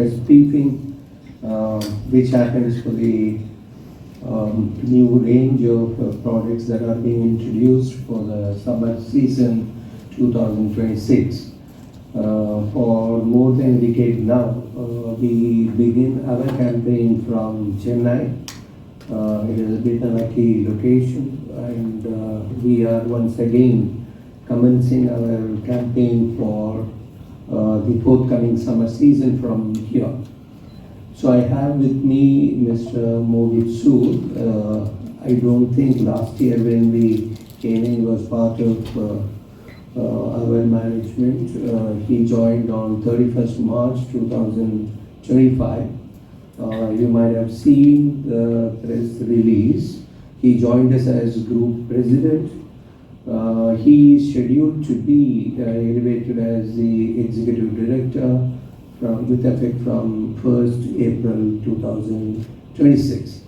press briefing, which happens for the new range of products that are being introduced for the summer season 2026. For more than a decade now, we begin our campaign from Chennai. It has become a key location, and we are once again commencing our campaign for the forthcoming summer season from here. So I have with me Mr. Mohit Sood. I don't think last year when we came in, he was part of our management. He joined on 31st March 2025. You might have seen the press release. He joined us as group president. He is scheduled to be elevated as the executive director with effect from 1st April 2026.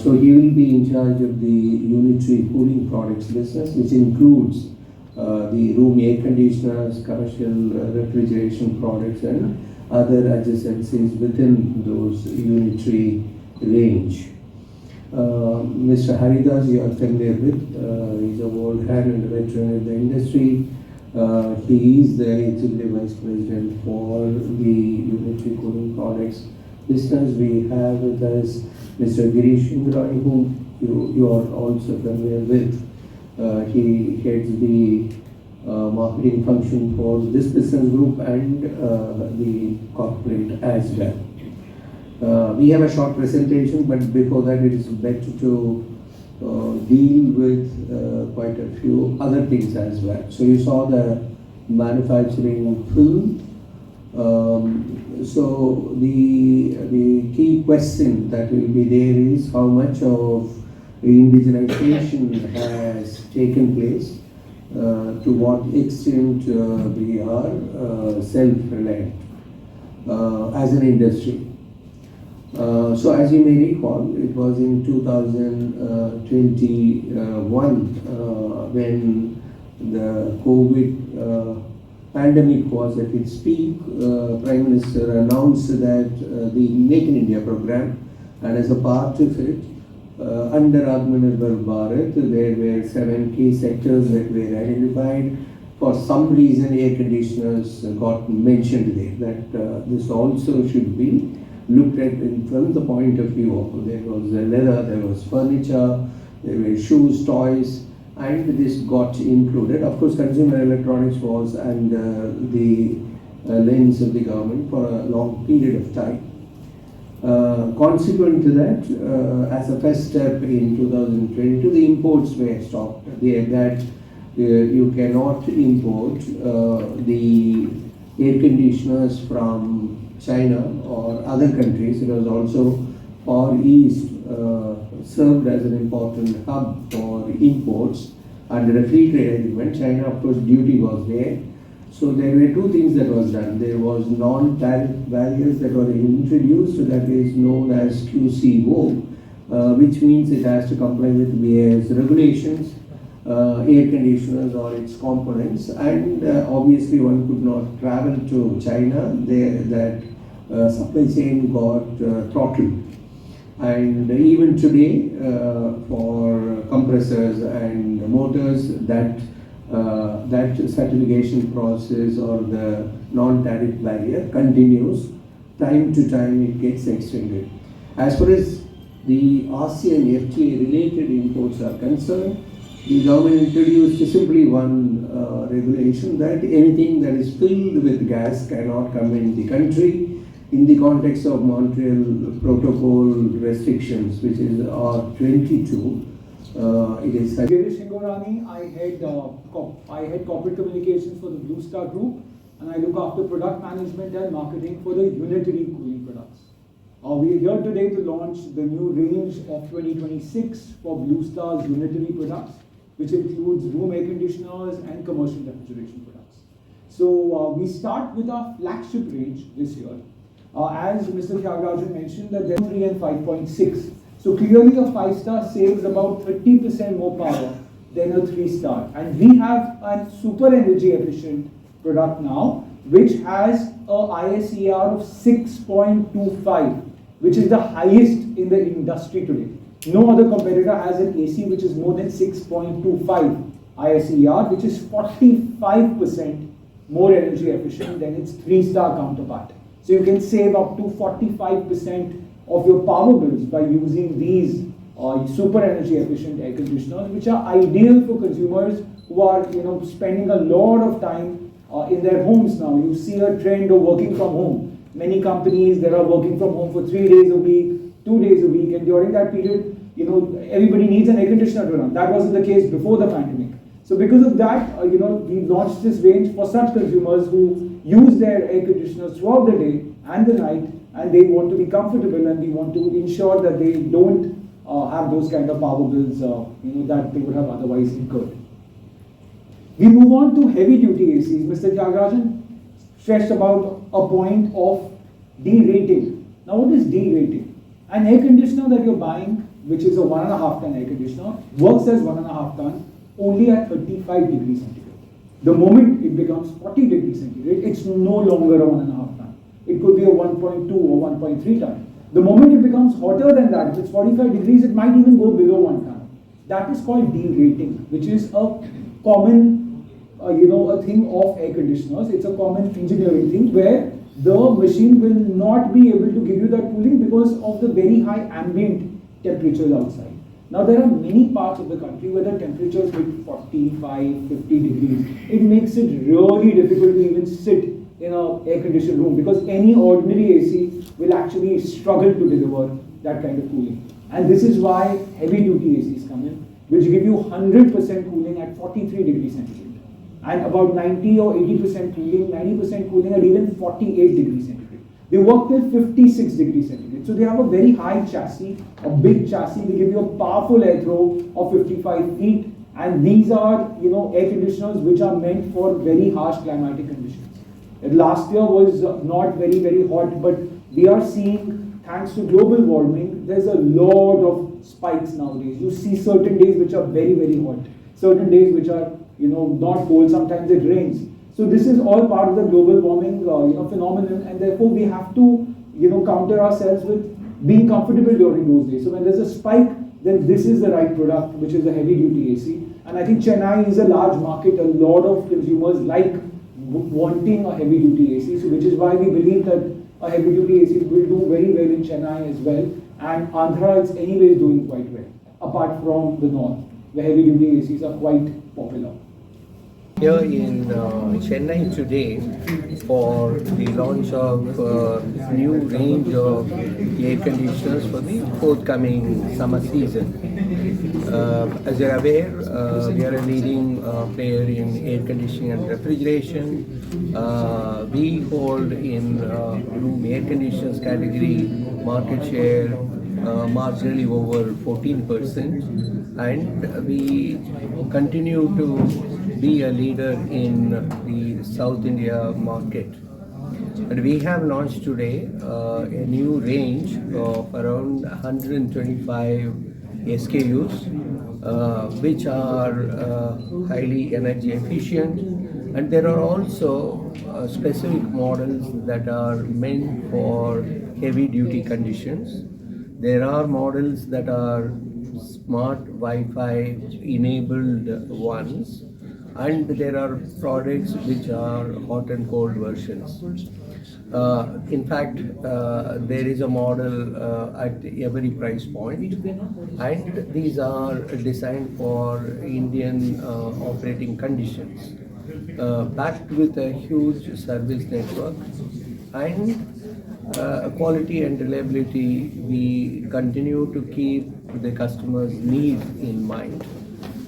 So he will be in charge of the Unitary Cooling products business, which includes the room air conditioners, commercial refrigeration products, and other adjacencies within those Unitary range. Mr. Haridas, you are familiar with. He's a old hand and a veteran in the industry. He is the executive vice president for the Unitary Cooling products business. We have with us Mr. Girish Indrani, whom you are also familiar with. He heads the marketing function for this business group and the corporate as well. We have a short presentation, but before that it is better to deal with quite a few other things as well. So you saw the manufacturing film. So the key question that will be there is how much of indigenization has taken place, to what extent we are self-reliant as an industry. So as you may recall, it was in 2021 when the COVID pandemic was at its peak. Prime Minister announced that the Make in India program, and as a part of it, under Atmanirbhar Bharat, there were 7 key sectors that were identified. For some reason, air conditioners got mentioned there, that this also should be looked at from the point of view of, there was leather, there was furniture, there were shoes, toys, and this got included. Of course, consumer electronics was under the lens of the government for a long period of time. Consequent to that, as a first step in 2022, the imports were stopped. That you cannot import the air conditioners from China or other countries. It was also Far East served as an important hub for imports under a free trade agreement. China, of course, duty was there. So there were 2 things that was done. There was non-tariff barriers that were introduced, that is known as QCO, which means it has to comply with various regulations, air conditioners or its components, and obviously one could not travel to China. That supply chain got throttled. And even today, for compressors and motors, that certification process or the non-tariff barrier continues. Time to time it gets extended. As far as the ASEAN FTA related imports are concerned, the government introduced simply one regulation, that anything that is filled with gas cannot come in the country in the context of Montreal Protocol restrictions, which is R22. It is Girish Indrani. I head corporate communications for the Blue Star Group, and I look after product management and marketing for the Unitary Cooling products. We are here today to launch the new range of 2026 for Blue Star's Unitary products, which includes room air conditioners and commercial refrigeration products. So we start with our flagship range this year. As Mr. Tyagarajan mentioned, that there are 3 and 5.6. So clearly a 5-star saves about 30% more power than a 3-star. And we have a super energy efficient product now, which has a ISER of 6.25, which is the highest in the industry today. No other competitor has an AC which is more than 6.25 ISER, which is 45% more energy efficient than its 3-star counterpart. So you can save up to 45% of your power bills by using these super energy efficient air conditioners, which are ideal for consumers who are spending a lot of time in their homes now. You see a trend of working from home. Many companies that are working from home for 3 days a week, 2 days a week, and during that period, everybody needs an air conditioner to run. That wasn't the case before the pandemic. So because of that, we launched this range for such consumers who use their air conditioners throughout the day and the night, and they want to be comfortable, and we want to ensure that they don't have those kind of power bills that they would have otherwise incurred. We move on to heavy duty ACs. Mr. Tyagarajan stressed about a point of D-rating. Now what is D-rating? An air conditioner that you're buying, which is a 1.5 ton air conditioner, works as 1.5 ton only at 35 degrees centigrade. The moment it becomes 40 degrees centigrade, it's no longer a 1.5 ton. It could be a 1.2 or 1.3 ton. The moment it becomes hotter than that, if it's 45 degrees, it might even go below 1 ton. That is called D-rating, which is a common, a thing of air conditioners. It's a common engineering thing where the machine will not be able to give you that cooling because of the very high ambient temperatures outside. Now there are many parts of the country where the temperatures hit 45, 50 degrees. It makes it really difficult to even sit in an air-conditioned room because any ordinary AC will actually struggle to deliver that kind of cooling. And this is why heavy-duty ACs come in, which give you 100% cooling at 43 degrees centigrade. And about 90 or 80% cooling, 90% cooling at even 48 degrees centigrade. They work till 56 degrees centigrade. So they have a very high chassis, a big chassis. They give you a powerful air throw of 55 feet. And these are, air conditioners which are meant for very harsh climatic conditions. Last year was not very, very hot, but we are seeing, thanks to global warming, there's a lot of spikes nowadays. You see certain days which are very, very hot, certain days which are, not cold, sometimes it rains. So this is all part of the global warming, phenomenon, and therefore we have to, counter ourselves with being comfortable during those days. So when there's a spike, then this is the right product, which is a heavy-duty AC. And I think Chennai is a large market. A lot of consumers like wanting a heavy-duty AC, so which is why we believe that a heavy-duty AC will do very well in Chennai as well. And Andhra is anyways doing quite well, apart from the north, where heavy-duty ACs are quite popular. Here in Chennai today for the launch of new range of air conditioners for the forthcoming summer season. As you're aware, we are a leading player in air conditioning and refrigeration. We hold in room air conditioners category market share marginally over 14%, and we continue to be a leader in the South India market. And we have launched today a new range of around 125 SKUs, which are highly energy efficient, and there are also specific models that are meant for heavy duty conditions. There are models that are smart Wi-Fi enabled ones, and there are products which are hot and cold versions. In fact, there is a model at every price point, and these are designed for Indian operating conditions, backed with a huge service network and quality and reliability. We continue to keep the customer's needs in mind,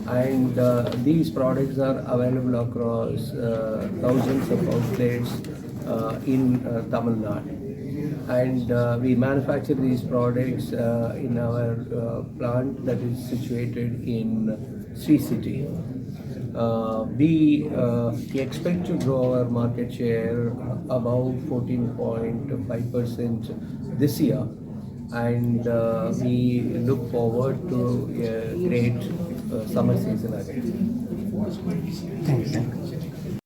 and these products are available across thousands of outlets in Tamil Nadu, and we manufacture these products in our plant that is situated in Sri City. We expect to grow our market share above 14.5% this year, and we look forward to a great summer season ahead. Thank you.